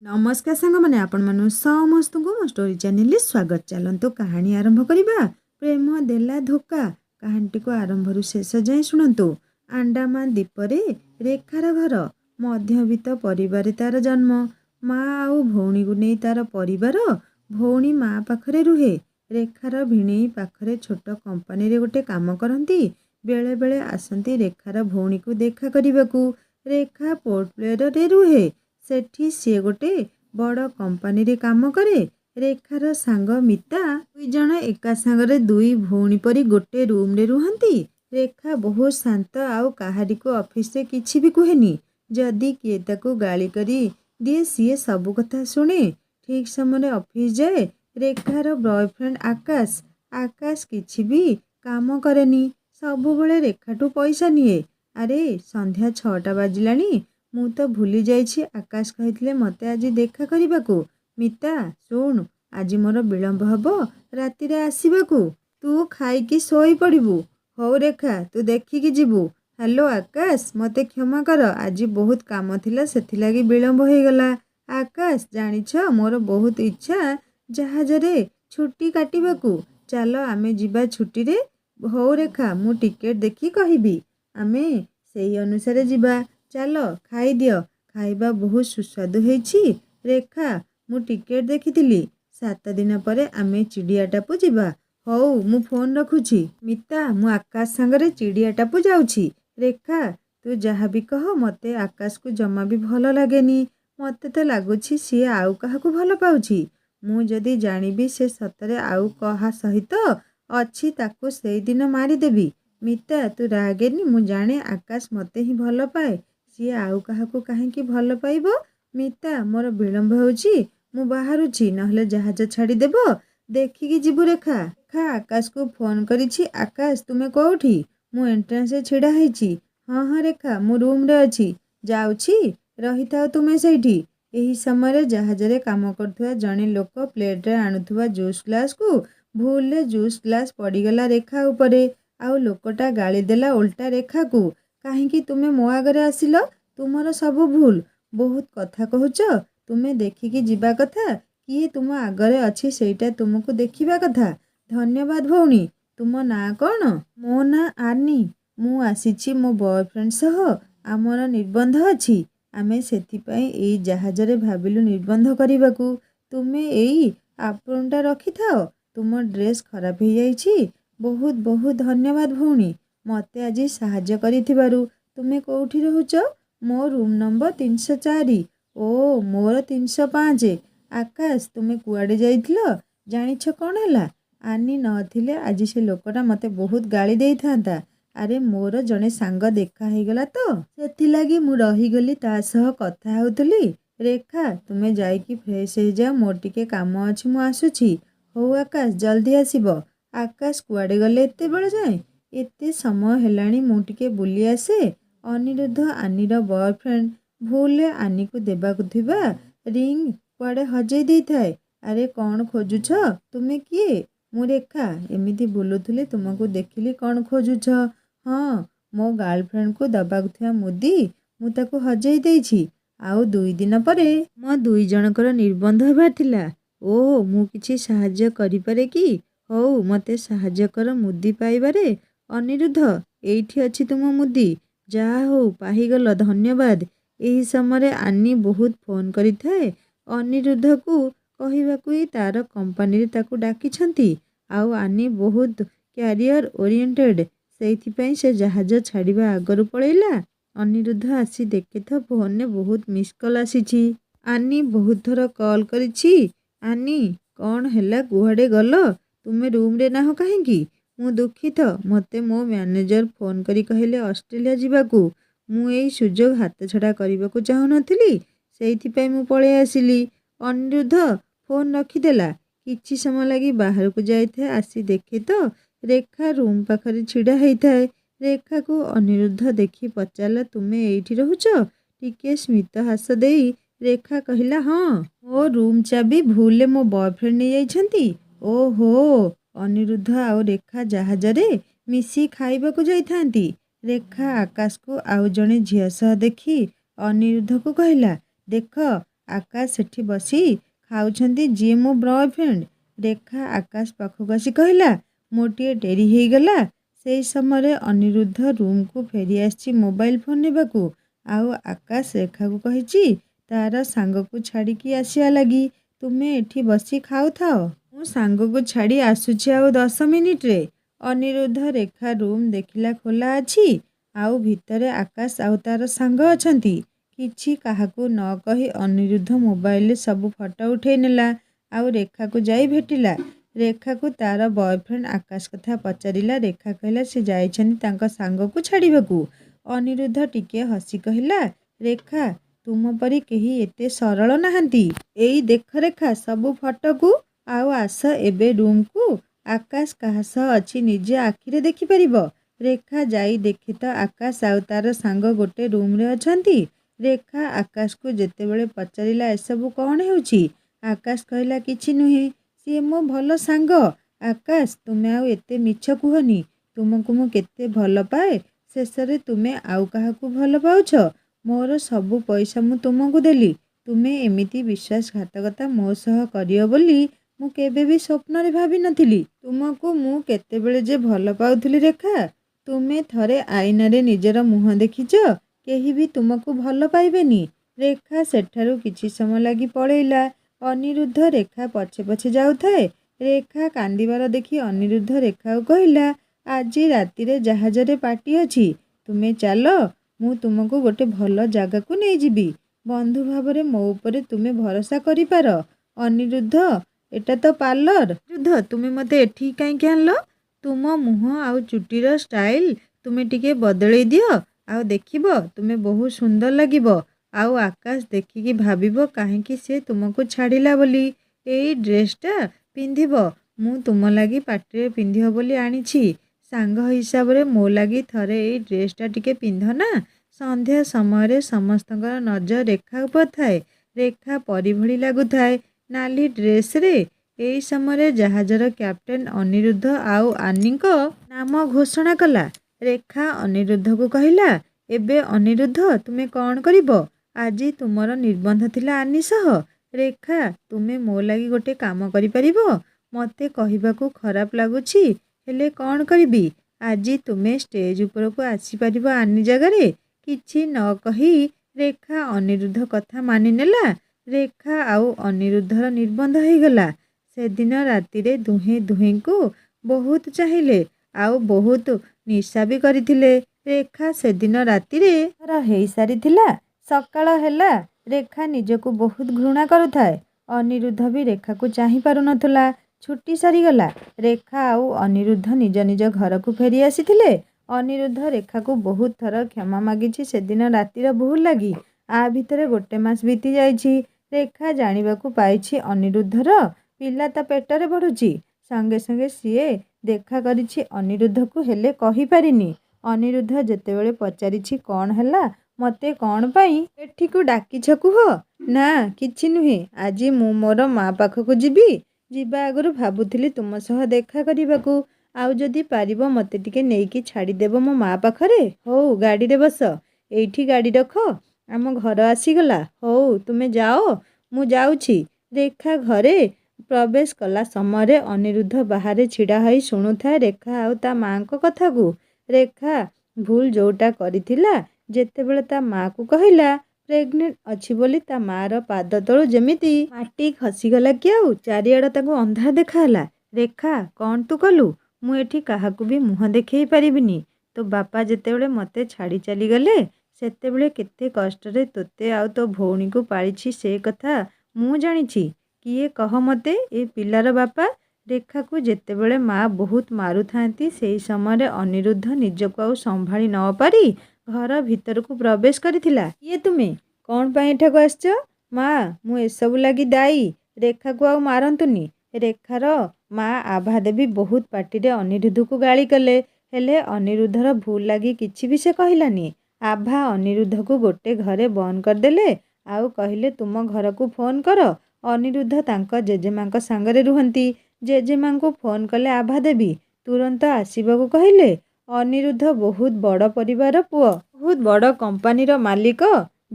नमस्कार सांग मैंने आपण मानु समस्त को मो स्टोरी चैनल स्वागत। चलतु कहानी आरंभ करवा। प्रेम देला धोखा कहानी को आरंभ शेष जाए शुणु। अंडमान द्वीपरे रेखार घर मध्यवित्त परिवार तार जन्म। माँ आउ भौणी को नहीं तार परिवार। भौणी माँ पाखरे रुहे। रेखार भिणे पाखरे छोट कंपानी रे गोटे काम करती। बेले बेले आसती रेखार भौणी को देखा करने को। रेखा पोर्ट ब्लेयर रे रुहे। सेठी सी गोटे बड़ कंपानी रे काम करे। रेखार सांग मिता दुई जन एका सांगरे दुई भौणी परी गोटे रूम रे रुहंती। रेखा बहुत शांत आउ काहारी को ऑफिस से किछि भी कहेनी। जदि किए ताको गाली करी दिए सी सब कथा शुणे। ठीक समय ऑफिस जाए। रेखार बॉयफ्रेंड आकाश आकाश किछि भी काम करेनी। सबुबले रेखाठू पैसा निए। अरे संध्या 6टा बाजिलानी मु तो भूली जाइछि। आकाश कहितले मते आज देखा करबाकू। मिता सुन आज मोर विलंब हबो राति रे आसीबाकू। तू खाइकी सोई पड़िबू। हौ रेखा तू देखिकी जीबू। हेलो आकाश मते क्षमा कर आज बहुत काम थिला सेथिलागी विलंब हो गला। आकाश जानिछ मोर बहुत इच्छा जहाज रे छुट्टी काटिबाकू। चलो आमे जिबा छुट्टी रे। हौ रेखा मु टिकेट देखी कहिबी आमे सेही अनुसार जिबा। चलो खाई दियो खाइबा बहुत सुस्वादु होईछि। रेखा मु टिकेट देखिथिली 7 दिन परे आमे चिड़ियाटापू जिबा। हौ मु फोन रखुछि। मिता मु आकाश सांगरे चिड़ियाटापू जाउछि। रेखा तू जहाँ भी कह मते आकाश को जमा भी भल लागेनी। मते तो लगुछि सी आउ काहाकू भल पाउछि। मु जदि जानिबी से सतरे आउ कहा सहित अछि ताकू सेई दिन मारी देबी। मिता तू रागेनी मु जाने आकाश मते ही भल पाए। सी आउ काहाकू काहेकि भल पाइबो। मिता मोर विलंब होउछि मु बाहरुछि नहले जहाज छाड़ी देबो। देखिकी जीबू रेखा। खा आकाश को फोन करिछि। आकाश तुमे कोउठी? मु एंट्रेंस रे छिड़ा हैछि। हाँ हाँ रेखा मु रूम रे अछि जाउछि रहिथाओ तुमे सेठी। एही समय जहाज रे काम करथुआ जणे लोक प्लेट रे आणुथुआ जूस ग्लास को भूल रे जूस ग्लास पड़ीगला रेखा उपरे। आउ लोकटा गाली देला उल्टा रेखा को। काहेकि तुमे मो आगरे आसिलो? तुमर सब भूल। बहुत कथा कहूच। तुमे देखिकी जीवा कथा। किए तुम आगरे अछि सेटा तुमको देखिबा कथा। धन्यवाद भौणी। तुम ना कौन? मो ना आनी। मु आसीछि मो बॉयफ्रेंड सह। आमर निर्बंध अछि। आमे सेथिपाई एई जहाज रे भाबिलु निर्बंध करिबाकू। तुमे एई आपनटा रखिथाओ। तुम ड्रेस खराब हो जाइछि। बहुत बहुत धन्यवाद भौणी मते आज साहाय्य करिथिबारु। तुमे कोउठी रहुच? मो रूम नंबर 304। ओ मोर 305। आकाश तुमे कुआडे जाइथिलो? जानिछ कौन हैला? आनी नथिले आज से लोकटा मते बहुत गाली देइथांता। अरे मोर जने सांग देखा हेगला तो सेथिलागी मु रहीगली ता सह कथा होउतली। रेखा तुमे जाइकी फ्रेश हो जा मोर टिके काम अछि मु आसुछि। हो आकाश जल्दी आसीबो। आकाश कुआडे गले एते बेळ जाए? एते समय हेलाणी मु टिके बुली आसे। अनिरुद्ध आनीर बॉयफ्रेंड भूल आनी को देबाकू थिबा रिंग कुआडे हजई देइथाए। अरे कौन खोजुछ? तुमे किए? मु रेखा एमिति बुलुथुली तुमको देखिली कौन खोजुछ? हाँ मो गर्लफ्रेंड को दबाकू थिबा मुदी मु ताकू हजई देइछि। आउ 2 दिन परे मो 2 जनकर निर्बंध हेबार थिला। ओ मु किछि साहाय्य करि पारे कि? हौ मते साहाय्य कर मुदी पाइबारे। अनिरुद्ध एइठी अछि तुम मुदी। जा हो पाहिगल धन्यवाद। एही समय आनी बहुत फोन करिथाए अनिरुद्ध को कहिबाकू तार कंपानी रे ताकू डाकिछंती। आउ आनी बहुत कैरियर ओरिएंटेड सेइथिपई से जहाज छाड़िबा आगरु पळेला। अनिरुद्ध आसी देखे तो फोन ने बहुत मिस कॉल आसीछि। आनी बहुत थर कॉल करिछि। आनी कौन हैला कुहाडे गलो? तुमे रूम रे नाहो काहेकि? मु दुखित मते मो मैनेजर फोन करी कहले ऑस्ट्रेलिया जिबाकू। मु एई सुजोग हाथ छड़ा करिबाकू चाहू नथिली सेइथिपई मु पळे आसिली। अनिरुद्ध फोन रखिदेला। किछि समय लगी बाहर को जाइथे आसी देखे तो रेखा रूम पाखरे छिड़ा हैथाए। रेखा को अनिरुद्ध देखी पचारला तुमे एइठी रहुच? टिके स्मित हास देई रेखा कहिला हाँ मो रूम चाबी भूले मो बॉयफ्रेंड ने जाइछंती। ओहो अनिरुद्ध आउ रेखा जहाज रे मिसी खाइबाकू जाइथांती। रेखा आकाश को आउ जने झियो सह देखी अनिरुद्ध को कहला देख ଆକାଶ ସେଠି ବସି ଖାଉଛନ୍ତି ଯିଏ ମୋ ବୟଫ୍ରେଣ୍ଡ। ରେଖା ଆକାଶ ପାଖକୁ ଆସି କହିଲା, ମୋର ଟିକିଏ ଡେରି ହେଇଗଲା। ସେଇ ସମୟରେ ଅନିରୁଦ୍ଧ ରୁମ୍କୁ ଫେରି ଆସିଛି ମୋବାଇଲ ଫୋନ୍ ନେବାକୁ। ଆଉ ଆକାଶ ରେଖାକୁ କହିଛି ତାର ସାଙ୍ଗକୁ ଛାଡ଼ିକି ଆସିବା ଲାଗି। ତୁମେ ଏଠି ବସି ଖାଉଥାଅ, ମୁଁ ସାଙ୍ଗକୁ ଛାଡ଼ି ଆସୁଛି ଆଉ 10 ମିନିଟ୍ରେ। ଅନିରୁଦ୍ଧ ରେଖା ରୁମ୍ ଦେଖିଲା ଖୋଲା ଅଛି, ଆଉ ଭିତରେ ଆକାଶ ଆଉ ତାର ସାଙ୍ଗ ଅଛନ୍ତି। କିଛି କାହାକୁ ନ କହି ଅନିରୁଦ୍ଧ ମୋବାଇଲରେ ସବୁ ଫଟୋ ଉଠେଇ ନେଲା ଆଉ ରେଖାକୁ ଯାଇ ଭେଟିଲା। ରେଖାକୁ ତାର ବୟଫ୍ରେଣ୍ଡ ଆକାଶ କଥା ପଚାରିଲା। ରେଖା କହିଲା ସେ ଯାଇଛନ୍ତି ତାଙ୍କ ସାଙ୍ଗକୁ ଛାଡ଼ିବାକୁ। ଅନିରୁଦ୍ଧ ଟିକିଏ ହସି କହିଲା, ରେଖା ତୁମ ପରି କେହି ଏତେ ସରଳ ନାହାନ୍ତି। ଏଇ ଦେଖ ରେଖା ସବୁ ଫଟୋକୁ, ଆଉ ଆସ ଏବେ ରୁମ୍କୁ। ଆକାଶ କାହା ସହ ଅଛି ନିଜେ ଆଖିରେ ଦେଖିପାରିବ। ରେଖା ଯାଇ ଦେଖେ ତ ଆକାଶ ଆଉ ତାର ସାଙ୍ଗ ଗୋଟେ ରୁମ୍ରେ ଅଛନ୍ତି। ରେଖା ଆକାଶକୁ ଯେତେବେଳେ ପଚାରିଲା ଏସବୁ କ'ଣ ହେଉଛି, ଆକାଶ କହିଲା କିଛି ନୁହେଁ, ସିଏ ମୋ ଭଲ ସାଙ୍ଗ। ଆକାଶ ତୁମେ ଆଉ ଏତେ ମିଛ କୁହନି, ତୁମକୁ ମୁଁ କେତେ ଭଲ ପାଏ। ଶେଷରେ ତୁମେ ଆଉ କାହାକୁ ଭଲ ପାଉଛ। ମୋର ସବୁ ପଇସା ମୁଁ ତୁମକୁ ଦେଲି, ତୁମେ ଏମିତି ବିଶ୍ୱାସଘାତକତା ମୋ ସହ କରିବ ବୋଲି ମୁଁ କେବେ ବି ସ୍ୱପ୍ନରେ ଭାବିନଥିଲି। ତୁମକୁ ମୁଁ କେତେବେଳେ ଯେ ଭଲ ପାଉଥିଲି ରେଖା। ତୁମେ ଥରେ ଆଇନାରେ ନିଜର ମୁହଁ ଦେଖିଛ, କେହି ବି ତୁମକୁ ଭଲ ପାଇବେନି। ରେଖା ସେଠାରୁ କିଛି ସମୟ ଲାଗି ପଳେଇଲା। ଅନିରୁଦ୍ଧ ରେଖା ପଛେ ପଛେ ଯାଉଥାଏ। ରେଖା କାନ୍ଦିବାର ଦେଖି ଅନିରୁଦ୍ଧ ରେଖାକୁ କହିଲା, ଆଜି ରାତିରେ ଜାହାଜରେ ପାର୍ଟି ଅଛି, ତୁମେ ଚାଲ, ମୁଁ ତୁମକୁ ଗୋଟେ ଭଲ ଜାଗାକୁ ନେଇଯିବି। ବନ୍ଧୁ ଭାବରେ ମୋ ଉପରେ ତୁମେ ଭରସା କରିପାର। ଅନିରୁଦ୍ଧ ଏଟା ତ ପାର୍ଲର। ଅନିରୁଦ୍ଧ ତୁମେ ମୋତେ ଏଠିକି କାହିଁକି ଆଣିଲ? ତୁମ ମୁହଁ ଆଉ ଚୁଟିର ଷ୍ଟାଇଲ ତୁମେ ଟିକେ ବଦଳେଇ ଦିଅ, ଆଉ ଦେଖିବ ତୁମେ ବହୁତ ସୁନ୍ଦର ଲାଗିବ। ଆଉ ଆକାଶ ଦେଖିକି ଭାବିବ କାହିଁକି ସେ ତୁମକୁ ଛାଡ଼ିଲା ବୋଲି। ଏଇ ଡ୍ରେସ୍ଟା ପିନ୍ଧିବ, ମୁଁ ତୁମ ଲାଗି ପାର୍ଟିରେ ପିନ୍ଧିବ ବୋଲି ଆଣିଛି। ସାଙ୍ଗ ହିସାବରେ ମୋ ଲାଗି ଥରେ ଏଇ ଡ୍ରେସ୍ଟା ଟିକେ ପିନ୍ଧ ନା। ସନ୍ଧ୍ୟା ସମୟରେ ସମସ୍ତଙ୍କର ନଜର ରେଖା ଉପରେ ଥାଏ। ରେଖା ପରି ଭଳି ଲାଗୁଥାଏ ନାଲି ଡ୍ରେସ୍ରେ। ଏଇ ସମୟରେ ଜାହାଜର କ୍ୟାପ୍ଟେନ୍ ଅନିରୁଦ୍ଧ ଆଉ ଆନିଙ୍କ ନାମ ଘୋଷଣା କଲା। ରେଖା ଅନିରୁଦ୍ଧକୁ କହିଲା, ଏବେ ଅନିରୁଦ୍ଧ ତୁମେ କ'ଣ କରିବ? ଆଜି ତୁମର ନିର୍ବନ୍ଧ ଥିଲା ଆନି ସହ। ରେଖା ତୁମେ ମୋ ଲାଗି ଗୋଟେ କାମ କରିପାରିବ? ମୋତେ କହିବାକୁ ଖରାପ ଲାଗୁଛି, ହେଲେ କ'ଣ କରିବି। ଆଜି ତୁମେ ଷ୍ଟେଜ୍ ଉପରକୁ ଆସିପାରିବ ଆନି ଜାଗାରେ। କିଛି ନ କହି ରେଖା ଅନିରୁଦ୍ଧ କଥା ମାନିନେଲା। ରେଖା ଆଉ ଅନିରୁଦ୍ଧର ନିର୍ବନ୍ଧ ହେଇଗଲା। ସେଦିନ ରାତିରେ ଦୁହେଁ ଦୁହିଁଙ୍କୁ ବହୁତ ଚାହିଁଲେ ଆଉ ବହୁତ ନିଶା ବି କରିଥିଲେ। ରେଖା ସେଦିନ ରାତିରେ ହେଇସାରିଥିଲା। ସକାଳ ହେଲା। ରେଖା ନିଜକୁ ବହୁତ ଘୃଣା କରୁଥାଏ। ଅନିରୁଦ୍ଧ ବି ରେଖାକୁ ଚାହିଁ ପାରୁନଥିଲା। ଛୁଟି ସରିଗଲା। ରେଖା ଆଉ ଅନିରୁଦ୍ଧ ନିଜ ନିଜ ଘରକୁ ଫେରି ଆସିଥିଲେ। ଅନିରୁଦ୍ଧ ରେଖାକୁ ବହୁତ ଥର କ୍ଷମା ମାଗିଛି ସେଦିନ ରାତିର ଭୁଲ ଲାଗି। ଆ ଭିତରେ 1 ମାସ ବିତି ଯାଇଛି। ରେଖା ଜାଣିବାକୁ ପାଇଛି ଅନିରୁଦ୍ଧର ପିଲା ତା ପେଟରେ ବଢ଼ୁଛି। ସଙ୍ଗେ ସଙ୍ଗେ ସିଏ ଦେଖା କରିଛି ଅନିରୁଦ୍ଧକୁ, ହେଲେ କହିପାରିନି। ଅନିରୁଦ୍ଧ ଯେତେବେଳେ ପଚାରିଛି କ'ଣ ହେଲା, ମୋତେ କ'ଣ ପାଇଁ ଏଠିକୁ ଡାକିଛ କୁହ? ନା କିଛି ନୁହେଁ, ଆଜି ମୁଁ ମୋର ମା ପାଖକୁ ଯିବି। ଯିବା ଆଗରୁ ଭାବୁଥିଲି ତୁମ ସହ ଦେଖା କରିବାକୁ। ଆଉ ଯଦି ପାରିବ ମୋତେ ଟିକେ ନେଇକି ଛାଡ଼ିଦେବ ମୋ ମା ପାଖରେ। ହଉ ଗାଡ଼ିରେ ବସ, ଏଇଠି ଗାଡ଼ି ରଖ, ଆମ ଘର ଆସିଗଲା। ହଉ ତୁମେ ଯାଅ, ମୁଁ ଯାଉଛି। ରେଖା ଘରେ ପ୍ରବେଶ କଲା ସମୟରେ ଅନିରୁଦ୍ଧ ବାହାରେ ଛିଡ଼ା ହୋଇ ଶୁଣୁଥାଏ ରେଖା ଆଉ ତା ମାଙ୍କ କଥାକୁ। ରେଖା ଭୁଲ ଯୋଉଟା କରିଥିଲା, ଯେତେବେଳେ ତା ମାକୁ କହିଲା ପ୍ରେଗନେଣ୍ଟ ଅଛି ବୋଲି, ତା ମାର ପାଦ ତଳୁ ଯେମିତି ମାଟି ଖସିଗଲା କି ଆଉ ଚାରିଆଡ଼ ତାକୁ ଅନ୍ଧାର ଦେଖାହେଲା। ରେଖା କ'ଣ ତୁ କଲୁ? ମୁଁ ଏଠି କାହାକୁ ବି ମୁହଁ ଦେଖେଇ ପାରିବିନି। ତୋ ବାପା ଯେତେବେଳେ ମୋତେ ଛାଡ଼ି ଚାଲିଗଲେ, ସେତେବେଳେ କେତେ କଷ୍ଟରେ ତୋତେ ଆଉ ତୋ ଭଉଣୀକୁ ପାଳିଛି ସେ କଥା ମୁଁ ଜାଣିଛି। କିଏ କହ ମୋତେ ଏ ପିଲାର ବାପା? ରେଖାକୁ ଯେତେବେଳେ ମା ବହୁତ ମାରୁଥାନ୍ତି, ସେଇ ସମୟରେ ଅନିରୁଦ୍ଧ ନିଜକୁ ଆଉ ସମ୍ଭାଳି ନ ପାରି ଘର ଭିତରକୁ ପ୍ରବେଶ କରିଥିଲା। କିଏ ତୁମେ? କ'ଣ ପାଇଁ ଏଠାକୁ ଆସିଛ? ମା ମୁଁ ଏସବୁ ଲାଗି ଦାୟୀ। ରେଖାକୁ ଆଉ ମାରନ୍ତୁନି। ରେଖାର ମା ଆଭା ଦେବୀ ବହୁତ ପାଟିରେ ଅନିରୁଦ୍ଧକୁ ଗାଳି କଲେ, ହେଲେ ଅନିରୁଦ୍ଧର ଭୁଲ ଲାଗି କିଛି ବି ସେ କହିଲାନି। ଆଭା ଅନିରୁଦ୍ଧକୁ ଗୋଟେ ଘରେ ବନ୍ଦ କରିଦେଲେ ଆଉ କହିଲେ ତୁମ ଘରକୁ ଫୋନ୍ କର। ଅନିରୁଦ୍ଧ ତାଙ୍କ ଜେଜେମାଙ୍କ ସାଙ୍ଗରେ ରୁହନ୍ତି। ଜେଜେମାଙ୍କୁ ଫୋନ୍ କଲେ ଆଭା ଦେବୀ ତୁରନ୍ତ ଆସିବାକୁ କହିଲେ। ଅନିରୁଦ୍ଧ ବହୁତ ବଡ଼ ପରିବାର ପୁଅ, ବହୁତ ବଡ଼ କମ୍ପାନୀର ମାଲିକ।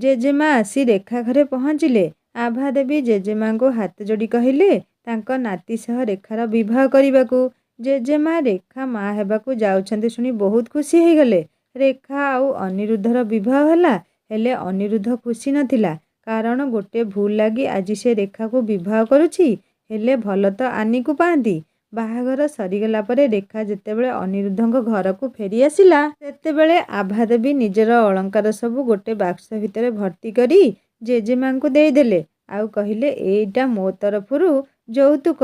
ଜେଜେମା ଆସି ରେଖା ଘରେ ପହଞ୍ଚିଲେ। ଆଭା ଦେବୀ ଜେଜେମାଙ୍କୁ ହାତ ଯୋଡ଼ି କହିଲେ ତାଙ୍କ ନାତି ସହ ରେଖାର ବିବାହ କରିବାକୁ। ଜେଜେମା ରେଖା ମା ହେବାକୁ ଯାଉଛନ୍ତି ଶୁଣି ବହୁତ ଖୁସି ହେଇଗଲେ। ରେଖା ଆଉ ଅନିରୁଦ୍ଧର ବିବାହ ହେଲା। ହେଲେ ଅନିରୁଦ୍ଧ ଖୁସି ନଥିଲା, କାରଣ ଗୋଟେ ଭୁଲ ଲାଗି ଆଜି ସେ ରେଖାକୁ ବିବାହ କରୁଛି। ହେଲେ ଭଲ ତ ଆନିକୁ ପାଆନ୍ତି। ବାହାଘର ସରିଗଲା ପରେ ରେଖା ଯେତେବେଳେ ଅନିରୁଦ୍ଧଙ୍କ ଘରକୁ ଫେରି ଆସିଲା, ସେତେବେଳେ ଆଭା ଦେବୀ ନିଜର ଅଳଙ୍କାର ସବୁ ଗୋଟେ ବାକ୍ସ ଭିତରେ ଭର୍ତ୍ତି କରି ଜେଜେମାଙ୍କୁ ଦେଇଦେଲେ। ଆଉ କହିଲେ, ଏଇଟା ମୋ ତରଫରୁ ଯୌତୁକ,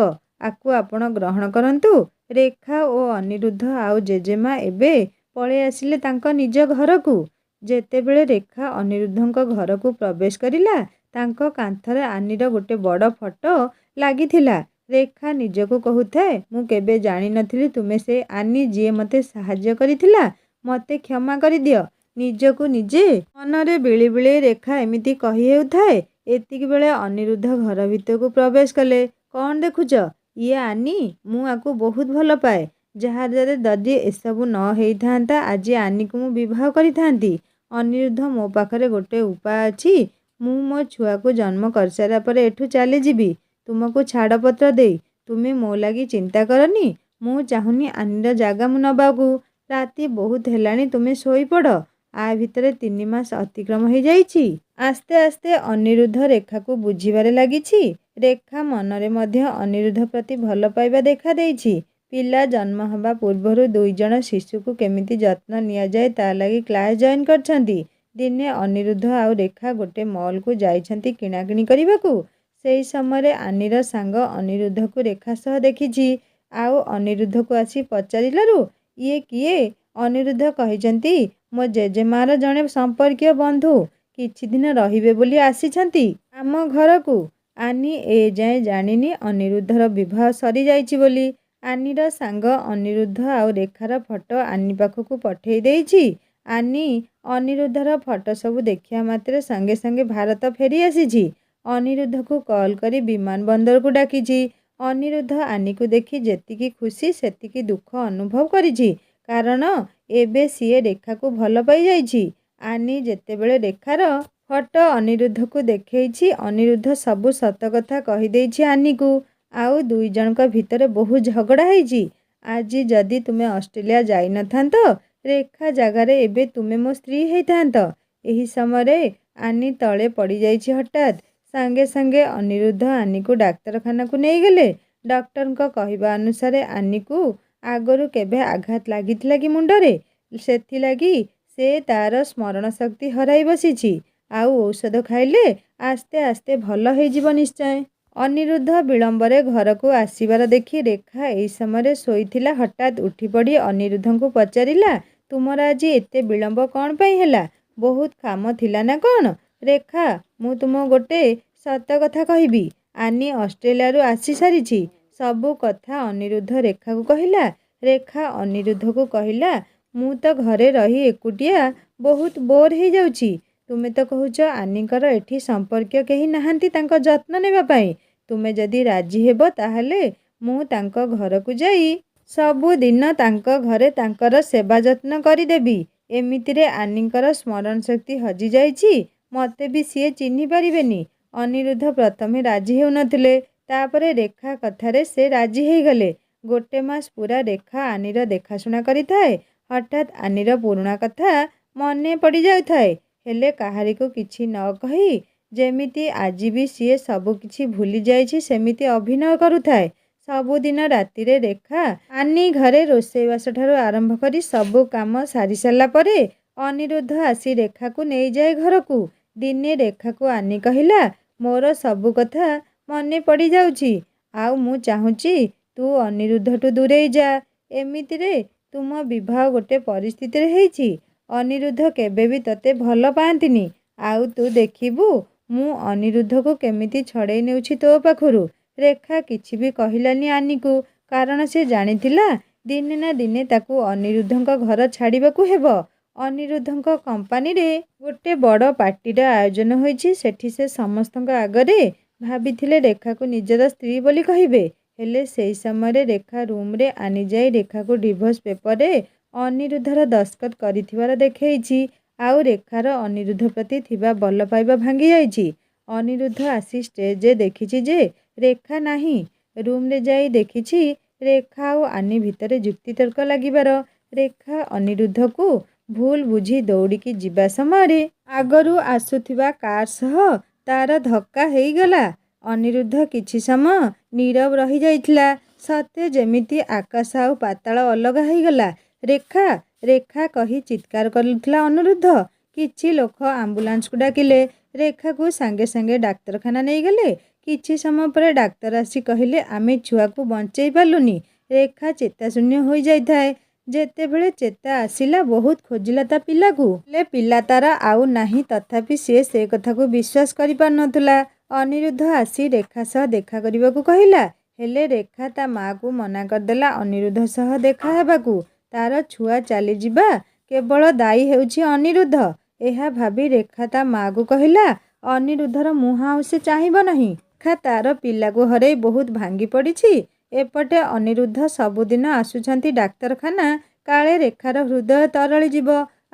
ଆକୁ ଆପଣ ଗ୍ରହଣ କରନ୍ତୁ। ରେଖା ଓ ଅନିରୁଦ୍ଧ ଆଉ ଜେଜେମା ଏବେ ପଳେଇ ଆସିଲେ ତାଙ୍କ ନିଜ ଘରକୁ। ଯେତେବେଳେ ରେଖା ଅନିରୁଦ୍ଧଙ୍କ ଘରକୁ ପ୍ରବେଶ କରିଲା, ତାଙ୍କ କାନ୍ଥରେ ଆନିର ଗୋଟେ ବଡ଼ ଫଟୋ ଲାଗିଥିଲା। ରେଖା ନିଜକୁ କହୁଥାଏ, ମୁଁ କେବେ ଜାଣିନଥିଲି ତୁମେ ସେ ଆନି ଯିଏ ମୋତେ ସାହାଯ୍ୟ କରିଥିଲା। ମୋତେ କ୍ଷମା କରିଦିଅ। ନିଜକୁ ନିଜେ ମନରେ ବିଳିବିଳି ରେଖା ଏମିତି କହି ହେଉଥାଏ। ଏତିକିବେଳେ ଅନିରୁଦ୍ଧ ଘର ଭିତରକୁ ପ୍ରବେଶ କଲେ। କ'ଣ ଦେଖୁଛ? ଇଏ ଆନି। ମୁଁ ଆକୁ ବହୁତ ଭଲ ପାଏ। ଯାହାଦ୍ୱାରା ଯଦି ଏସବୁ ନ ହେଇଥାନ୍ତା ଆଜି ଆନିକୁ ମୁଁ ବିବାହ କରିଥାନ୍ତି। ଅନିରୁଦ୍ଧ, ମୋ ପାଖରେ ଗୋଟେ ଉପାୟ ଅଛି। ମୁଁ ମୋ ଛୁଆକୁ ଜନ୍ମ କରିସାରିଲା ପରେ ଏଠୁ ଚାଲିଯିବି ତୁମକୁ ଛାଡ଼ପତ୍ର ଦେଇ। ତୁମେ ମୋ ଲାଗି ଚିନ୍ତା କରନି। ମୁଁ ଚାହୁଁନି ଆନିର ଜାଗା ମୁଁ ନେବାକୁ। ରାତି ବହୁତ ହେଲାଣି, ତୁମେ ଶୋଇପଡ଼। ଆ ଭିତରେ 3 ମାସ ଅତିକ୍ରମ ହେଇଯାଇଛି। ଆସ୍ତେ ଆସ୍ତେ ଅନିରୁଦ୍ଧ ରେଖାକୁ ବୁଝିବାରେ ଲାଗିଛି। ରେଖା ମନରେ ମଧ୍ୟ ଅନିରୁଦ୍ଧ ପ୍ରତି ଭଲ ପାଇବା ଦେଖାଦେଇଛି। ପିଲା ଜନ୍ମ ହେବା ପୂର୍ବରୁ 2 ଜଣ ଶିଶୁକୁ କେମିତି ଯତ୍ନ ନିଆଯାଏ ତା ଲାଗି କ୍ଲାସ୍ ଜଏନ୍ କରିଛନ୍ତି। ଦିନେ ଅନିରୁଦ୍ଧ ଆଉ ରେଖା ଗୋଟେ ମଲକୁ ଯାଇଛନ୍ତି କିଣାକିଣି କରିବାକୁ। ସେହି ସମୟରେ ଆନିର ସାଙ୍ଗ ଅନିରୁଦ୍ଧକୁ ରେଖା ସହ ଦେଖିଛି। ଆଉ ଅନିରୁଦ୍ଧକୁ ଆସି ପଚାରିଲାରୁ, ଇଏ କିଏ? ଅନିରୁଦ୍ଧ କହିଛନ୍ତି, ମୋ ଜେଜେମାର ଜଣେ ସମ୍ପର୍କୀୟ ବନ୍ଧୁ କିଛି ଦିନ ରହିବେ ବୋଲି ଆସିଛନ୍ତି ଆମ ଘରକୁ। ଆନି ଏଯାଏଁ ଜାଣିନି ଅନିରୁଦ୍ଧର ବିବାହ ସରିଯାଇଛି ବୋଲି। ଆନିର ସାଙ୍ଗ ଅନିରୁଦ୍ଧ ଆଉ ରେଖାର ଫଟୋ ଆନି ପାଖକୁ ପଠେଇ ଦେଇଛି। ଆନି ଅନିରୁଦ୍ଧର ଫଟୋ ସବୁ ଦେଖିବା ମାତ୍ରେ ସାଙ୍ଗେ ସାଙ୍ଗେ ଭାରତ ଫେରି ଆସିଛି। ଅନିରୁଦ୍ଧକୁ କଲ୍ କରି ବିମାନ ବନ୍ଦରକୁ ଡାକିଛି। ଅନିରୁଦ୍ଧ ଆନିକୁ ଦେଖି ଯେତିକି ଖୁସି ସେତିକି ଦୁଃଖ ଅନୁଭବ କରିଛି, କାରଣ ଏବେ ସିଏ ରେଖାକୁ ଭଲ ପାଇଯାଇଛି। ଆନି ଯେତେବେଳେ ରେଖାର ଫଟୋ ଅନିରୁଦ୍ଧକୁ ଦେଖେଇଛି, ଅନିରୁଦ୍ଧ ସବୁ ସତ କଥା କହିଦେଇଛି ଆନିକୁ। ଆଉ 2 ଜଣଙ୍କ ଭିତରେ ବହୁ ଝଗଡ଼ା ହେଇଛି। ଆଜି ଯଦି ତୁମେ ଅଷ୍ଟ୍ରେଲିଆ ଯାଇନଥାନ୍ତ, ରେଖା ଜାଗାରେ ଏବେ ତୁମେ ମୋ ସ୍ତ୍ରୀ ହେଇଥାନ୍ତ। ଏହି ସମୟରେ ଆନି ତଳେ ପଡ଼ିଯାଇଛି ହଠାତ୍। ସାଙ୍ଗେ ସାଙ୍ଗେ ଅନିରୁଦ୍ଧ ଆନିକୁ ଡାକ୍ତରଖାନାକୁ ନେଇଗଲେ। ଡକ୍ଟରଙ୍କ କହିବା ଅନୁସାରେ ଆନିକୁ ଆଗରୁ କେବେ ଆଘାତ ଲାଗିଥିଲା କି ମୁଣ୍ଡରେ, ସେଥିଲାଗି ସେ ତାର ସ୍ମରଣ ଶକ୍ତି ହରାଇ ବସିଛି। ଆଉ ଔଷଧ ଖାଇଲେ ଆସ୍ତେ ଆସ୍ତେ ଭଲ ହେଇଯିବ ନିଶ୍ଚୟ। ଅନିରୁଦ୍ଧ ବିଳମ୍ବରେ ଘରକୁ ଆସିବାର ଦେଖି ରେଖା ଏହି ସମୟରେ ଶୋଇଥିଲା ହଠାତ୍ ଉଠିପଡ଼ି ଅନିରୁଦ୍ଧଙ୍କୁ ପଚାରିଲା, ତୁମର ଆଜି ଏତେ ବିଳମ୍ବ କ'ଣ ପାଇଁ ହେଲା? ବହୁତ କାମ ଥିଲା ନା କ'ଣ? ରେଖା, ମୁଁ ତୁମକୁ ଗୋଟେ ସତ କଥା କହିବି। ଆନି ଅଷ୍ଟ୍ରେଲିଆରୁ ଆସିସାରିଛି। ସବୁ କଥା ଅନିରୁଦ୍ଧ ରେଖାକୁ କହିଲା। ରେଖା ଅନିରୁଦ୍ଧକୁ କହିଲା, ମୁଁ ତ ଘରେ ରହି ଏକୁଟିଆ ବହୁତ ବୋର୍ ହେଇଯାଉଛି। ତୁମେ ତ କହୁଛ ଆନିଙ୍କର ଏଠି ସମ୍ପର୍କୀୟ କେହି ନାହାନ୍ତି ତାଙ୍କ ଯତ୍ନ ନେବା ପାଇଁ। ତୁମେ ଯଦି ରାଜି ହେବ ତାହେଲେ ମୁଁ ତାଙ୍କ ଘରକୁ ଯାଇ ସବୁଦିନ ତାଙ୍କ ଘରେ ତାଙ୍କର ସେବା ଯତ୍ନ କରିଦେବି। ଏମିତିରେ ଆନିଙ୍କର ସ୍ମରଣ ଶକ୍ତି ହଜିଯାଇଛି, ମୋତେ ବି ସିଏ ଚିହ୍ନି ପାରିବେନି। ଅନିରୁଦ୍ଧ ପ୍ରଥମେ ରାଜି ହେଉନଥିଲେ, ତାପରେ ରେଖା କଥାରେ ସେ ରାଜି ହେଇଗଲେ। 1 ମାସ ପୁରା ରେଖା ଆନିର ଦେଖାଶୁଣା କରିଥାଏ। ହଠାତ୍ ଆନିର ପୁରୁଣା କଥା ମନେ ପଡ଼ିଯାଉଥାଏ। ହେଲେ କାହାରିକୁ କିଛି ନ କହି ଯେମିତି ଆଜି ବି ସିଏ ସବୁ କିଛି ଭୁଲି ଯାଇଛି ସେମିତି ଅଭିନୟ କରୁଥାଏ। ସବୁଦିନ ରାତିରେ ରେଖା ଆନି ଘରେ ରୋଷେଇବାସଠାରୁ ଆରମ୍ଭ କରି ସବୁ କାମ ସାରିସାରିଲା ପରେ ଅନିରୁଦ୍ଧ ଆସି ରେଖାକୁ ନେଇଯାଏ ଘରକୁ। ଦିନେ ରେଖାକୁ ଆନି କହିଲା, ମୋର ସବୁ କଥା ମନେ ପଡ଼ିଯାଉଛି। ଆଉ ମୁଁ ଚାହୁଁଛି ତୁ ଅନିରୁଦ୍ଧଠୁ ଦୂରେଇ ଯା। ଏମିତିରେ ତୁମ ବିବାହ ଗୋଟେ ପରିସ୍ଥିତିରେ ହେଇଛି। ଅନିରୁଦ୍ଧ କେବେ ବି ତୋତେ ଭଲ ପାଆନ୍ତିନି। ଆଉ ତୁ ଦେଖିବୁ ମୁଁ ଅନିରୁଦ୍ଧକୁ କେମିତି ଛଡ଼େଇ ନେଉଛି ତୋ ପାଖରୁ। ରେଖା କିଛି ବି କହିଲାନି ଆନିକୁ, କାରଣ ସେ ଜାଣିଥିଲା ଦିନେ ନା ଦିନେ ତାକୁ ଅନିରୁଦ୍ଧଙ୍କ ଘର ଛାଡ଼ିବାକୁ ହେବ। ଅନିରୁଦ୍ଧଙ୍କ କମ୍ପାନୀରେ ଗୋଟେ ବଡ଼ ପାର୍ଟିର ଆୟୋଜନ ହୋଇଛି। ସେଠି ସେ ସମସ୍ତଙ୍କ ଆଗରେ ଭାବିଥିଲେ ରେଖାକୁ ନିଜର ସ୍ତ୍ରୀ ବୋଲି କହିବେ। ହେଲେ ସେହି ସମୟରେ ରେଖା ରୁମ୍ରେ ଆନି ଯାଇ ରେଖାକୁ ଡିଭୋର୍ସ ପେପରରେ ଅନିରୁଦ୍ଧର ଦସ୍ତଖତ କରିଥିବାର ଦେଖେଇଛି। ଆଉ ରେଖାର ଅନିରୁଦ୍ଧ ପ୍ରତି ଥିବା ଭଲ ପାଇବା ଭାଙ୍ଗି ଯାଇଛି। ଅନିରୁଦ୍ଧ ଆସି ଷ୍ଟେଜ୍ରେ ଦେଖିଛି ଯେ ରେଖା ନାହିଁ। ରୁମ୍ରେ ଯାଇ ଦେଖିଛି ରେଖା ଆଉ ଆନି ଭିତରେ ଯୁକ୍ତିତର୍କ ଲାଗିବାର। ରେଖା ଅନିରୁଦ୍ଧକୁ ଭୁଲ ବୁଝି ଦୌଡ଼ିକି ଯିବା ସମୟରେ ଆଗରୁ ଆସୁଥିବା କାର୍ ସହ ତାର ଧକ୍କା ହେଇଗଲା। ଅନିରୁଦ୍ଧ କିଛି ସମୟ ନୀରବ ରହିଯାଇଥିଲା। ସତେ ଯେମିତି ଆକାଶ ଆଉ ପାତାଳ ଅଲଗା ହେଇଗଲା। ରେଖା ରେଖା କହି ଚିତ୍କାର କରୁଥିଲା ଅନିରୁଦ୍ଧ। କିଛି ଲୋକ ଆମ୍ବୁଲାନ୍ସକୁ ଡାକିଲେ। ରେଖାକୁ ସାଙ୍ଗେ ସାଙ୍ଗେ ଡାକ୍ତରଖାନା ନେଇଗଲେ। କିଛି ସମୟ ପରେ ଡାକ୍ତର ଆସି କହିଲେ ଆମେ ଛୁଆକୁ ବଞ୍ଚେଇ ପାରିଲୁନି। ରେଖା ଚେତାଶୂନ୍ୟ ହୋଇଯାଇଥାଏ। ଯେତେବେଳେ ଚେତା ଆସିଲା ବହୁତ ଖୋଜିଲା ତା ପିଲାକୁ, ହେଲେ ପିଲା ତାର ଆଉ ନାହିଁ। ତଥାପି ସିଏ ସେ କଥାକୁ ବିଶ୍ୱାସ କରିପାରୁନଥିଲା। ଅନିରୁଦ୍ଧ ଆସି ରେଖା ସହ ଦେଖା କରିବାକୁ କହିଲା। ହେଲେ ରେଖା ତା ମାଆକୁ ମନା କରିଦେଲା ଅନିରୁଦ୍ଧ ସହ ଦେଖା ହେବାକୁ। ତାର ଛୁଆ ଚାଲିଯିବା କେବଳ ଦାୟୀ ହେଉଛି ଅନିରୁଦ୍ଧ। ଏହା ଭାବି ରେଖା ତା ମାଆକୁ କହିଲା ଅନିରୁଦ୍ଧର ମୁହଁ ଆଉ ସେ ଚାହିଁବ ନାହିଁ। ରେଖା ତାର ପିଲାକୁ ହରେଇ ବହୁତ ଭାଙ୍ଗି ପଡ଼ିଛି। ଏପଟେ ଅନିରୁଦ୍ଧ ସବୁଦିନ ଆସୁଛନ୍ତି ଡାକ୍ତରଖାନା। କାଳେ ରେଖାର ହୃଦୟ ତରଳିଯିବ।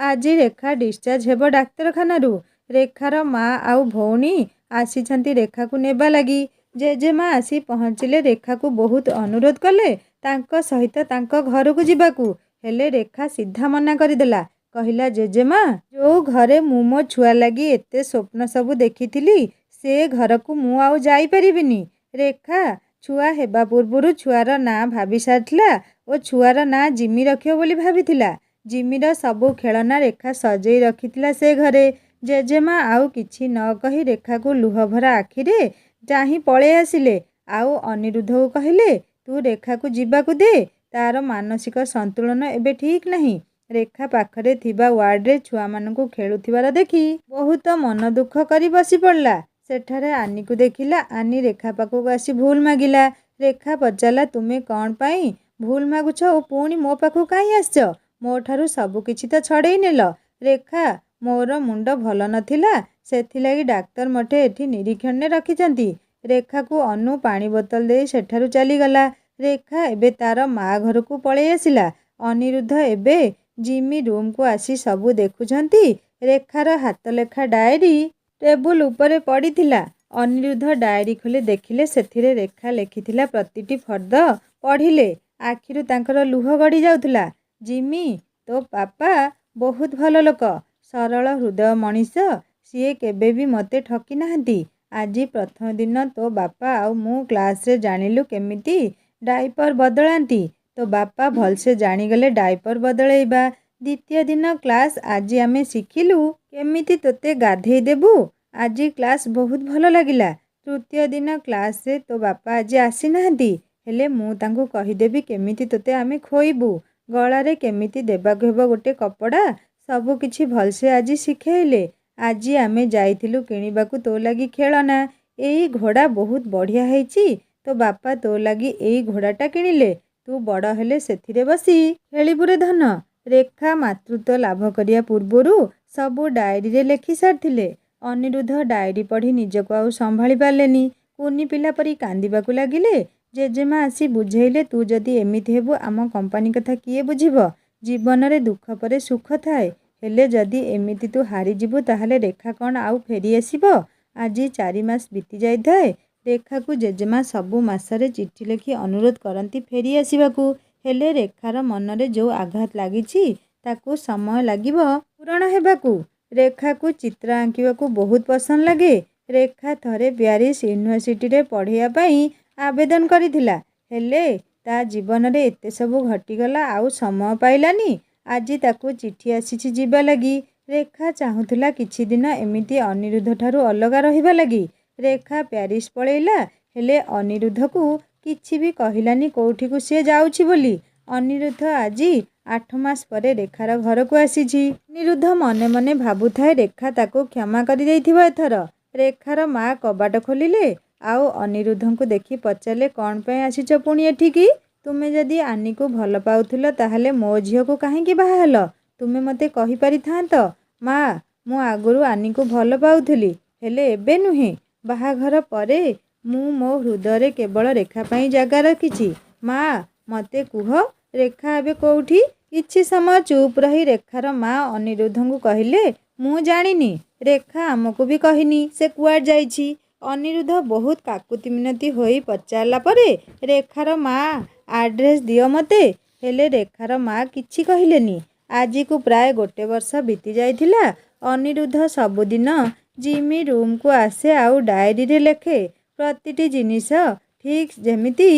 ଆଜି ରେଖା ଡିସଚାର୍ଜ ହେବ ଡାକ୍ତରଖାନାରୁ। ରେଖାର ମା ଆଉ ଭଉଣୀ ଆସିଛନ୍ତି ରେଖାକୁ ନେବା ଲାଗି। ଜେଜେମା ଆସି ପହଞ୍ଚିଲେ। ରେଖାକୁ ବହୁତ ଅନୁରୋଧ କଲେ ତାଙ୍କ ସହିତ ତାଙ୍କ ଘରକୁ ଯିବାକୁ। ହେଲେ ରେଖା ସିଧା ମନା କରିଦେଲା। କହିଲା ଜେଜେମା, ଯୋଉ ଘରେ ମୁଁ ମୋ ଛୁଆ ଲାଗି ଏତେ ସ୍ୱପ୍ନ ସବୁ ଦେଖିଥିଲି ସେ ଘରକୁ ମୁଁ ଆଉ ଯାଇପାରିବିନି। ରେଖା ଛୁଆ ହେବା ପୂର୍ବରୁ ଛୁଆର ନାଁ ଭାବି ସାରିଥିଲା ଓ ଛୁଆର ନାଁ ଜିମି ରଖିବ ବୋଲି ଭାବିଥିଲା। ଜିମିର ସବୁ ଖେଳନା ରେଖା ସଜେଇ ରଖିଥିଲା ସେ ଘରେ। ଜେଜେମା ଆଉ କିଛି ନ କହି ରେଖାକୁ ଲୁହଭରା ଆଖିରେ ଚାହିଁ ପଳେଇ ଆସିଲେ। ଆଉ ଅନିରୁଦ୍ଧକୁ କହିଲେ ତୁ ରେଖାକୁ ଯିବାକୁ ଦେ। ତାର ମାନସିକ ସନ୍ତୁଳନ ଏବେ ଠିକ୍ ନାହିଁ। ରେଖା ପାଖରେ ଥିବା ୱାର୍ଡରେ ଛୁଆମାନଙ୍କୁ ଖେଳୁଥିବାର ଦେଖି ବହୁତ ମନ ଦୁଃଖ କରି ବସି ପଡ଼ିଲା। ସେଠାରେ ଆନିକୁ ଦେଖିଲା। ଆନି ରେଖା ପାଖକୁ ଆସି ଭୁଲ ମାଗିଲା। ରେଖା ପଚାରିଲା ତୁମେ କ'ଣ ପାଇଁ ଭୁଲ ମାଗୁଛ ଓ ପୁଣି ମୋ ପାଖକୁ କାହିଁ ଆସିଛ? ମୋ ଠାରୁ ସବୁ କିଛି ତ ଛଡ଼େଇ ନେଲ। ରେଖା ମୋର ମୁଣ୍ଡ ଭଲ ନଥିଲା ସେଥିଲାଗି ଡାକ୍ତର ମୋତେ ଏଠି ନିରୀକ୍ଷଣରେ ରଖିଛନ୍ତି। ରେଖାକୁ ଅନୁ ପାଣି ବୋତଲ ଦେଇ ସେଠାରୁ ଚାଲିଗଲା। ରେଖା ଏବେ ତାର ମା ଘରକୁ ପଳେଇ ଆସିଲା। ଅନିରୁଦ୍ଧ ଏବେ ଜିମି ରୁମ୍କୁ ଆସି ସବୁ ଦେଖୁଛନ୍ତି। ରେଖାର ହାତଲେଖା ଡାଏରୀ ଟେବୁଲ ଉପରେ ପଡ଼ିଥିଲା। ଅନିରୁଦ୍ଧ ଡାଏରୀ ଖୋଲି ଦେଖିଲେ ସେଥିରେ ରେଖା ଲେଖିଥିଲା ପ୍ରତିଟି ଫର୍ଦ୍ଦ ପଢ଼ିଲେ ଆଖିରୁ ତାଙ୍କର ଲୁହ ଗଡ଼ି ଯାଉଥିଲା। ଜିମି ତୋ ବାପା ବହୁତ ଭଲ ଲୋକ, ସରଳ ହୃଦୟ ମଣିଷ। ସିଏ କେବେ ବି ମୋତେ ଠକି ନାହାନ୍ତି। ଆଜି ପ୍ରଥମ ଦିନ ତୋ ବାପା ଆଉ ମୁଁ କ୍ଲାସରେ ଜାଣିଲୁ କେମିତି ଡାଇପର ବଦଳାନ୍ତି। ତୋ ବାପା ଭଲସେ ଜାଣିଗଲେ ଡାଇପର ବଦଳେଇବା। ଦ୍ୱିତୀୟ ଦିନ କ୍ଲାସ ଆଜି ଆମେ ଶିଖିଲୁ କେମିତି ତୋତେ ଗାଧେଇ ଦେବୁ। ଆଜି କ୍ଲାସ ବହୁତ ଭଲ ଲାଗିଲା। ତୃତୀୟ ଦିନ କ୍ଲାସରେ ତୋ ବାପା ଆଜି ଆସିନାହାନ୍ତି। ହେଲେ ମୁଁ ତାଙ୍କୁ କହିଦେବି କେମିତି ତୋତେ ଆମେ ଖୋଇବୁ, ଗଳାରେ କେମିତି ଦେବାକୁ ହେବ ଗୋଟେ କପଡ଼ା, ସବୁ କିଛି ଭଲସେ ଆଜି ଶିଖେଇଲେ। ଆଜି ଆମେ ଯାଇଥିଲୁ କିଣିବାକୁ ତୋ ଲାଗି ଖେଳନା। ଏଇ ଘୋଡ଼ା ବହୁତ ବଢ଼ିଆ ହେଇଛି। ତୋ ବାପା ତୋ ଲାଗି ଏଇ ଘୋଡ଼ାଟା କିଣିଲେ। ତୁ ବଡ଼ ହେଲେ ସେଥିରେ ବସି ଖେଳିବୁରେ ଧନ। ରେଖା ମାତୃତ୍ୱ ଲାଭ କରିବା ପୂର୍ବରୁ ସବୁ ଡାଏରୀରେ ଲେଖି ସାରିଥିଲେ। ଅନିରୁଦ୍ଧ ଡାଏରୀ ପଢ଼ି ନିଜକୁ ଆଉ ସମ୍ଭାଳି ପାରିଲେନି। କୁନି ପିଲା ପରି କାନ୍ଦିବାକୁ ଲାଗିଲେ। ଜେଜେମା ଆସି ବୁଝେଇଲେ ତୁ ଯଦି ଏମିତି ହେବୁ ଆମ କମ୍ପାନୀ କଥା କିଏ ବୁଝିବ? ଜୀବନରେ ଦୁଃଖ ପରେ ସୁଖ ଥାଏ। ହେଲେ ଯଦି ଏମିତି ତୁ ହାରିଯିବୁ ତାହେଲେ ରେଖା କ'ଣ ଆଉ ଫେରି ଆସିବ? ଆଜି 4 ମାସ ବିତି ଯାଇଥାଏ। ରେଖାକୁ ଜେଜେମା ସବୁ ମାସରେ ଚିଠି ଲେଖି ଅନୁରୋଧ କରନ୍ତି ଫେରି ଆସିବାକୁ। ହେଲେ ରେଖାର ମନରେ ଯେଉଁ ଆଘାତ ଲାଗିଛି ତାକୁ ସମୟ ଲାଗିବ ପୂରଣ ହେବାକୁ। ରେଖାକୁ ଚିତ୍ର ଆଙ୍କିବାକୁ ବହୁତ ପସନ୍ଦ ଲାଗେ। ରେଖା ଥରେ ପ୍ୟାରିସ୍ ୟୁନିଭର୍ସିଟିରେ ପଢ଼ିବା ପାଇଁ ଆବେଦନ କରିଥିଲା। ହେଲେ ତା ଜୀବନରେ ଏତେ ସବୁ ଘଟିଗଲା ଆଉ ସମୟ ପାଇଲାନି। ଆଜି ତାକୁ ଚିଠି ଆସିଛି ଯିବା ଲାଗି। ରେଖା ଚାହୁଁଥିଲା କିଛି ଦିନ ଏମିତି ଅନିରୁଦ୍ଧ ଠାରୁ ଅଲଗା ରହିବା ଲାଗି। ରେଖା ପ୍ୟାରିସ୍ ପଳେଇଲା। ହେଲେ ଅନିରୁଦ୍ଧକୁ କିଛି ବି କହିଲାନି କୋଉଠିକୁ ସେ ଯାଉଛି ବୋଲି। ଅନିରୁଦ୍ଧ ଆଜି 8 ମାସ ପରେ ରେଖାର ଘରକୁ ଆସିଛି। ଅନିରୁଦ୍ଧ ମନେ ମନେ ଭାବୁଥାଏ ରେଖା ତାକୁ କ୍ଷମା କରିଦେଇଥିବ ଏଥର। ରେଖାର ମା କବାଟ ଖୋଲିଲେ ଆଉ ଅନିରୁଦ୍ଧଙ୍କୁ ଦେଖି ପଚାରିଲେ କ'ଣ ପାଇଁ ଆସିଛ ପୁଣି ଏଠିକି? ତୁମେ ଯଦି ଆନିକୁ ଭଲ ପାଉଥିଲ ତାହେଲେ ମୋ ଝିଅକୁ କାହିଁକି ବାହା ହେଲ? ତୁମେ ମୋତେ କହିପାରିଥାନ୍ତ। ମା, ମୁଁ ଆଗରୁ ଆନିକୁ ଭଲ ପାଉଥିଲି। ହେଲେ ଏବେ ନୁହେଁ। ବାହାଘର ପରେ ମୁଁ ମୋ ହୃଦୟରେ କେବଳ ରେଖା ପାଇଁ ଜାଗା ରଖିଛି। ମା, ମୋତେ କୁହ ରେଖା ଏବେ କୋଉଠି? କିଛି ସମୟ ଚୁପ୍ ରହି ରେଖାର ମା ଅନିରୁଦ୍ଧଙ୍କୁ କହିଲେ ମୁଁ ଜାଣିନି। ରେଖା ଆମକୁ ବି କହିନି ସେ କୁଆଡ଼େ ଯାଇଛି। ଅନିରୁଦ୍ଧ ବହୁତ କାକୁତି ମିନତି ହୋଇ ପଚାରିଲା ପରେ ରେଖାର ମା ଆଡ୍ରେସ୍ ଦିଅ ମୋତେ। ହେଲେ ରେଖାର ମା କିଛି କହିଲେନି। ଆଜିକୁ ପ୍ରାୟ 1 ବର୍ଷ ବିତି ଯାଇଥିଲା। ଅନିରୁଦ୍ଧ ସବୁଦିନ ଜିମି ରୁମ୍କୁ ଆସେ ଆଉ ଡାଏରୀରେ ଲେଖେ। ପ୍ରତିଟି ଜିନିଷ ଠିକ୍ ଯେମିତି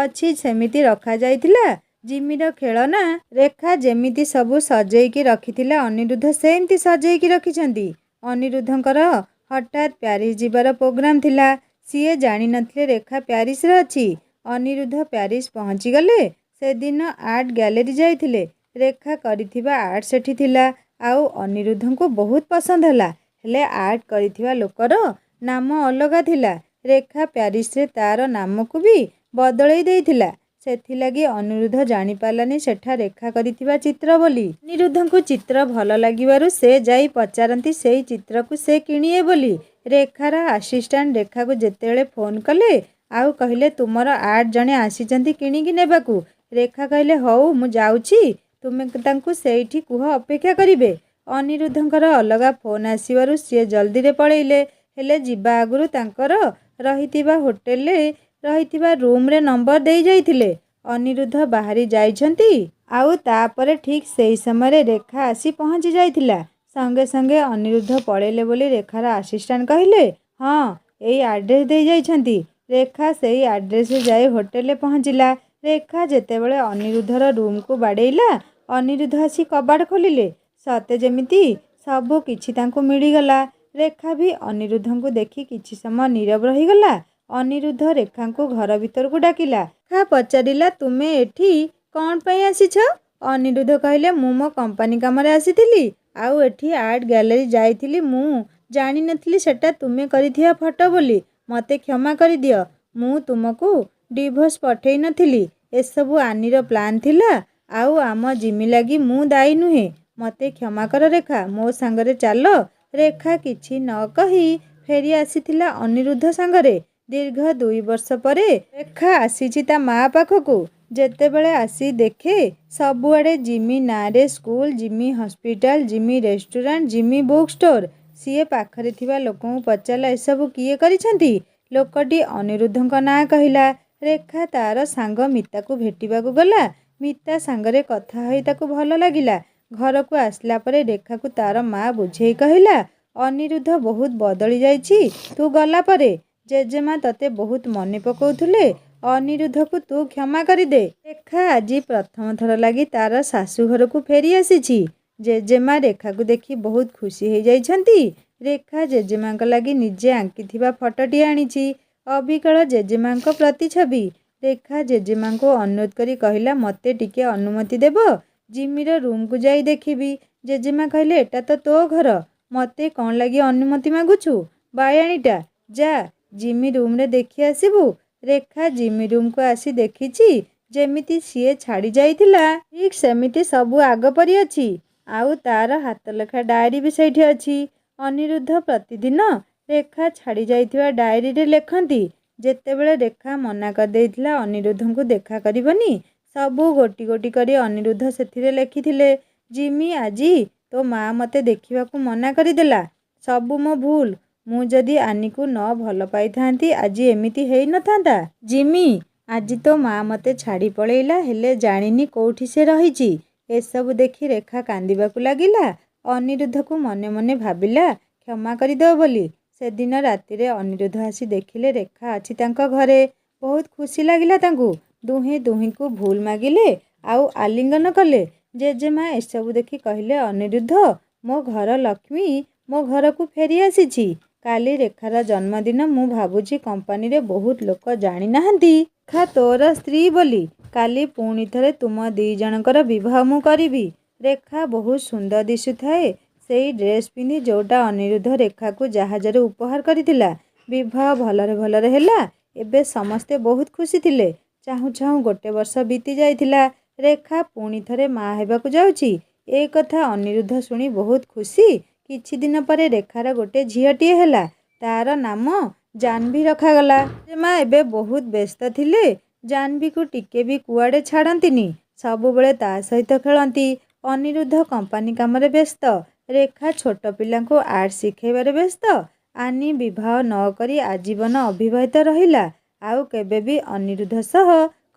ଅଛି ସେମିତି ରଖାଯାଇଥିଲା। ଜିମିର ଖେଳନା ରେଖା ଯେମିତି ସବୁ ସଜେଇକି ରଖିଥିଲା ଅନିରୁଦ୍ଧ ସେମିତି ସଜେଇକି ରଖିଛନ୍ତି। ଅନିରୁଦ୍ଧଙ୍କର ହଠାତ୍ ପ୍ୟାରିସ୍ ଯିବାର ପ୍ରୋଗ୍ରାମ ଥିଲା। ସିଏ ଜାଣିନଥିଲେ ରେଖା ପ୍ୟାରିସରେ ଅଛି। ଅନିରୁଦ୍ଧ ପ୍ୟାରିସ୍ ପହଞ୍ଚିଗଲେ। ସେଦିନ ଆର୍ଟ ଗ୍ୟାଲେରୀ ଯାଇଥିଲେ। ରେଖା କରିଥିବା ଆର୍ଟ ସେଠି ଥିଲା ଆଉ ଅନିରୁଦ୍ଧଙ୍କୁ ବହୁତ ପସନ୍ଦ ହେଲା। ହେଲେ ଆର୍ଟ କରିଥିବା ଲୋକର ନାମ ଅଲଗା ଥିଲା। ରେଖା ପ୍ୟାରିସରେ ତା'ର ନାମକୁ ବି ବଦଳେଇ ଦେଇଥିଲା। ସେଥିଲାଗି ଅନିରୁଦ୍ଧ ଜାଣିପାରିଲାନି ସେଠା ରେଖା କରିଥିବା ଚିତ୍ର ବୋଲି। ଅନିରୁଦ୍ଧଙ୍କୁ ଚିତ୍ର ଭଲ ଲାଗିବାରୁ ସେ ଯାଇ ପଚାରନ୍ତି ସେଇ ଚିତ୍ରକୁ ସେ କିଣିବେ ବୋଲି। ରେଖାର ଆସିଷ୍ଟାଣ୍ଟ ରେଖାକୁ ଯେତେବେଳେ ଫୋନ୍ କଲେ ଆଉ କହିଲେ ତୁମର ଆର୍ଟ ଜଣେ ଆସିଛନ୍ତି କିଣିକି ନେବାକୁ। ରେଖା କହିଲେ ହଉ ମୁଁ ଯାଉଛି, ତୁମେ ତାଙ୍କୁ ସେଇଠି କୁହ ଅପେକ୍ଷା କରିବେ। ଅନିରୁଦ୍ଧଙ୍କର ଅଲଗା ଫୋନ୍ ଆସିବାରୁ ସିଏ ଜଲ୍ଦିରେ ପଳେଇଲେ। ହେଲେ ଯିବା ଆଗରୁ ତାଙ୍କର ରହିଥିବା ହୋଟେଲରେ ରହିଥିବା ରୁମ୍ରେ ନମ୍ବର ଦେଇ ଯାଇଥିଲେ। ଅନିରୁଦ୍ଧ ବାହାରି ଯାଇଛନ୍ତି ଆଉ ତାପରେ ଠିକ୍ ସେଇ ସମୟରେ ରେଖା ଆସି ପହଞ୍ଚି ଯାଇଥିଲା। ସଙ୍ଗେ ସଙ୍ଗେ ଅନିରୁଦ୍ଧ ପଳେଇଲେ ବୋଲି ରେଖାର ଆସିଷ୍ଟାଣ୍ଟ କହିଲେ। ହଁ, ଏଇ ଆଡ୍ରେସ୍ ଦେଇ ଯାଇଛନ୍ତି। ରେଖା ସେଇ ଆଡ୍ରେସ୍ରେ ଯାଇ ହୋଟେଲରେ ପହଞ୍ଚିଲା। ରେଖା ଯେତେବେଳେ ଅନିରୁଦ୍ଧର ରୁମ୍କୁ ବାଡ଼େଇଲା ଅନିରୁଦ୍ଧ ଆସି କବାଟ ଖୋଲିଲେ। ସତେ ଯେମିତି ସବୁ କିଛି ତାଙ୍କୁ ମିଳିଗଲା। ରେଖା ବି ଅନିରୁଦ୍ଧଙ୍କୁ ଦେଖି କିଛି ସମୟ ନୀରବ ରହିଗଲା। ଅନିରୁଦ୍ଧ ରେଖାଙ୍କୁ ଘର ଭିତରକୁ ଡାକିଲା। ରେଖା ପଚାରିଲା ତୁମେ ଏଠି କ'ଣ ପାଇଁ ଆସିଛ? ଅନିରୁଦ୍ଧ କହିଲେ ମୁଁ ମୋ କମ୍ପାନୀ କାମରେ ଆସିଥିଲି ଆଉ ଏଠି ଆର୍ଟ ଗ୍ୟାଲେରୀ ଯାଇଥିଲି। ମୁଁ ଜାଣିନଥିଲି ସେଟା ତୁମେ କରିଥିବା ଫଟୋ ବୋଲି। ମୋତେ କ୍ଷମା କରିଦିଅ। ମୁଁ ତୁମକୁ ଡିଭୋର୍ସ ପଠେଇ ନଥିଲି। ଏସବୁ ଆନିର ପ୍ଲାନ୍ ଥିଲା ଆଉ ଆମ ଜିମି ଲାଗି ମୁଁ ଦାୟୀ ନୁହେଁ। ମୋତେ କ୍ଷମା କର ରେଖା, ମୋ ସାଙ୍ଗରେ ଚାଲ। ରେଖା କିଛି ନ କହି ଫେରି ଆସିଥିଲା ଅନିରୁଦ୍ଧ ସାଙ୍ଗରେ। ଦୀର୍ଘ 2 ବର୍ଷ ପରେ ରେଖା ଆସିଛି ତା ମା ପାଖକୁ। ଯେତେବେଳେ ଆସି ଦେଖେ ସବୁଆଡ଼େ ଜିମି ନାଁରେ ସ୍କୁଲ, ଜିମି ହସ୍ପିଟାଲ, ଜିମି ରେଷ୍ଟୁରାଣ୍ଟ, ଜିମି ବୁକ୍ ଷ୍ଟୋର। ସିଏ ପାଖରେ ଥିବା ଲୋକଙ୍କୁ ପଚାରିଲା ଏସବୁ କିଏ କରିଛନ୍ତି? ଲୋକଟି ଅନିରୁଦ୍ଧଙ୍କ ନାଁ କହିଲା। ରେଖା ତା'ର ସାଙ୍ଗ ମିତାକୁ ଭେଟିବାକୁ ଗଲା। ମିତା ସାଙ୍ଗରେ କଥା ହୋଇ ତାକୁ ଭଲ ଲାଗିଲା। ଘରକୁ ଆସିଲା ପରେ ରେଖାକୁ ତା'ର ମା ବୁଝେଇ କହିଲା ଅନିରୁଦ୍ଧ ବହୁତ ବଦଳି ଯାଇଛି ତୁ ଗଲା ପରେ। ଜେଜେମା ତତେ ବହୁତ ମନେ ପକାଉଥିଲେ। ଅନିରୁଦ୍ଧକୁ ତୁ କ୍ଷମା କରିଦେ। ରେଖା ଆଜି ପ୍ରଥମ ଥର ଲାଗି ତା'ର ଶାଶୁଘରକୁ ଫେରି ଆସିଛି। ଜେଜେମା ରେଖାକୁ ଦେଖି ବହୁତ ଖୁସି ହେଇଯାଇଛନ୍ତି। ରେଖା ଜେଜେମାଙ୍କ ଲାଗି ନିଜେ ଆଙ୍କିଥିବା ଫଟୋଟିଏ ଆଣିଛି। ଅବିକଳ ଜେଜେମାଙ୍କ ପ୍ରତିଛବି। ରେଖା ଜେଜେମାଙ୍କୁ ଅନୁରୋଧ କରି କହିଲା ମୋତେ ଟିକେ ଅନୁମତି ଦେବ? ଜିମିର ରୁମ୍କୁ ଯାଇ ଦେଖିବି। ଜେଜେମା କହିଲେ ଏଟା ତ ତୋ ଘର, ମୋତେ କ'ଣ ଲାଗି ଅନୁମତି ମାଗୁଛୁ? ବାୟାଣୀଟା, ଯା ଜିମି ରୁମ୍ରେ ଦେଖି ଆସିବୁ। ରେଖା ଜିମି ରୁମ୍କୁ ଆସି ଦେଖିଛି ଯେମିତି ସିଏ ଛାଡ଼ି ଯାଇଥିଲା ଠିକ୍ ସେମିତି ସବୁ ଆଗ ପରି ଅଛି। ଆଉ ତା'ର ହାତଲେଖା ଡାଏରୀ ବି ସେଇଠି ଅଛି। ଅନିରୁଦ୍ଧ ପ୍ରତିଦିନ ରେଖା ଛାଡ଼ି ଯାଇଥିବା ଡାଏରୀରେ ଲେଖନ୍ତି। ଯେତେବେଳେ ରେଖା ମନା କରିଦେଇଥିଲା ଅନିରୁଦ୍ଧଙ୍କୁ ଦେଖା କରିବନି, ସବୁ ଗୋଟି ଗୋଟି କରି ଅନିରୁଦ୍ଧ ସେଥିରେ ଲେଖିଥିଲେ ଜିମି ଆଜି ତୋ ମା ମୋତେ ଦେଖିବାକୁ ମନା କରିଦେଲା। ସବୁ ମୋ ଭୁଲ। ମୁଁ ଯଦି ଆନିକୁ ନ ଭଲ ପାଇଥାନ୍ତି ଆଜି ଏମିତି ହେଇନଥାନ୍ତା। ଜିମି ଆଜି ତୋ ମା ମୋତେ ଛାଡ଼ି ପଳେଇଲା, ହେଲେ ଜାଣିନି କୋଉଠି ସେ ରହିଛି। ଏସବୁ ଦେଖି ରେଖା କାନ୍ଦିବାକୁ ଲାଗିଲା। ଅନିରୁଦ୍ଧକୁ ମନେ ମନେ ଭାବିଲା କ୍ଷମା କରିଦେବ ବୋଲି। ସେଦିନ ରାତିରେ ଅନିରୁଦ୍ଧ ଆସି ଦେଖିଲେ ରେଖା ଅଛି ତାଙ୍କ ଘରେ। ବହୁତ ଖୁସି ଲାଗିଲା ତାଙ୍କୁ। ଦୁହେଁ ଦୁହିଁଙ୍କୁ ଭୁଲ ମାଗିଲେ ଆଉ ଆଲିଙ୍ଗନ କଲେ। ଜେଜେମା ଏସବୁ ଦେଖି କହିଲେ ଅନିରୁଦ୍ଧ ମୋ ଘର ଲକ୍ଷ୍ମୀ ମୋ ଘରକୁ ଫେରି ଆସିଛି। କାଲି ରେଖାର ଜନ୍ମଦିନ। ମୁଁ ଭାବୁଛି କମ୍ପାନୀରେ ବହୁତ ଲୋକ ଜାଣିନାହାନ୍ତି ରେଖା ତୋର ସ୍ତ୍ରୀ ବୋଲି। କାଲି ପୁଣି ଥରେ ତୁମ 2 ଜଣଙ୍କର ବିବାହ ମୁଁ କରିବି। ରେଖା ବହୁତ ସୁନ୍ଦର ଦିଶୁଥାଏ ସେଇ ଡ୍ରେସ୍ ପିନ୍ଧି ଯୋଉଟା ଅନିରୁଦ୍ଧ ରେଖାକୁ ଜାହାଜରେ ଉପହାର କରିଥିଲା। ବିବାହ ଭଲରେ ଭଲରେ ହେଲା। ଏବେ ସମସ୍ତେ ବହୁତ ଖୁସି ଥିଲେ। ଚାହୁଁ ଚାହୁଁ 1 ବର୍ଷ ବିତି ଯାଇଥିଲା। ରେଖା ପୁଣି ଥରେ ମା ହେବାକୁ ଯାଉଛି। ଏ କଥା ଅନିରୁଦ୍ଧ ଶୁଣି ବହୁତ ଖୁସି। କିଛି ଦିନ ପରେ ରେଖାର ଗୋଟେ ଝିଅଟିଏ ହେଲା। ତା'ର ନାମ ଜାହ୍ନବୀ ରଖାଗଲା। ଜେଜେମା ଏବେ ବହୁତ ବ୍ୟସ୍ତ ଥିଲେ। ଜାହ୍ନବୀକୁ ଟିକେ ବି କୁଆଡ଼େ ଛାଡ଼ନ୍ତିନି। ସବୁବେଳେ ତା ସହିତ ଖେଳନ୍ତି। ଅନିରୁଦ୍ଧ କମ୍ପାନୀ କାମରେ ବ୍ୟସ୍ତ। ରେଖା ଛୋଟ ପିଲାଙ୍କୁ ଆର୍ଟ ଶିଖାଇବାରେ ବ୍ୟସ୍ତ। ଆନି ବିବାହ ନ କରି ଆଜୀବନ ଅବିବାହିତ ରହିଲା। ଆଉ କେବେ ବି ଅନିରୁଦ୍ଧ ସହ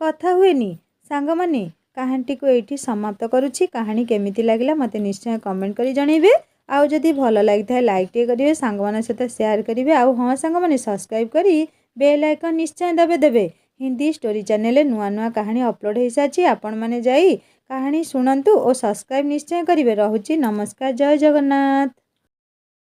କଥା ହୁଏନି। ସାଙ୍ଗମାନେ, କାହାଣୀଟିକୁ ଏଇଠି ସମାପ୍ତ କରୁଛି। କାହାଣୀ କେମିତି ଲାଗିଲା ମୋତେ ନିଶ୍ଚୟ କମେଣ୍ଟ କରି ଜଣାଇବେ। ଆଉ ଯଦି ଭଲ ଲାଗିଥାଏ ଲାଇକ୍ଟିଏ କରିବେ, ସାଙ୍ଗମାନଙ୍କ ସହିତ ସେୟାର କରିବେ। ଆଉ ହଁ ସାଙ୍ଗମାନେ, ସବସ୍କ୍ରାଇବ୍ କରି ବେଲ୍ ଆଇକନ୍ ନିଶ୍ଚୟ ଦେବେ। ହିନ୍ଦୀ ଷ୍ଟୋରି ଚ୍ୟାନେଲରେ ନୂଆ ନୂଆ କାହାଣୀ ଅପଲୋଡ଼ ହୋଇସାରିଛି। ଆପଣମାନେ ଯାଇ କାହାଣୀ ଶୁଣନ୍ତୁ ଓ ସବସ୍କ୍ରାଇବ୍ ନିଶ୍ଚୟ କରିବେ। ରହୁଛି, ନମସ୍କାର, ଜୟ ଜଗନ୍ନାଥ।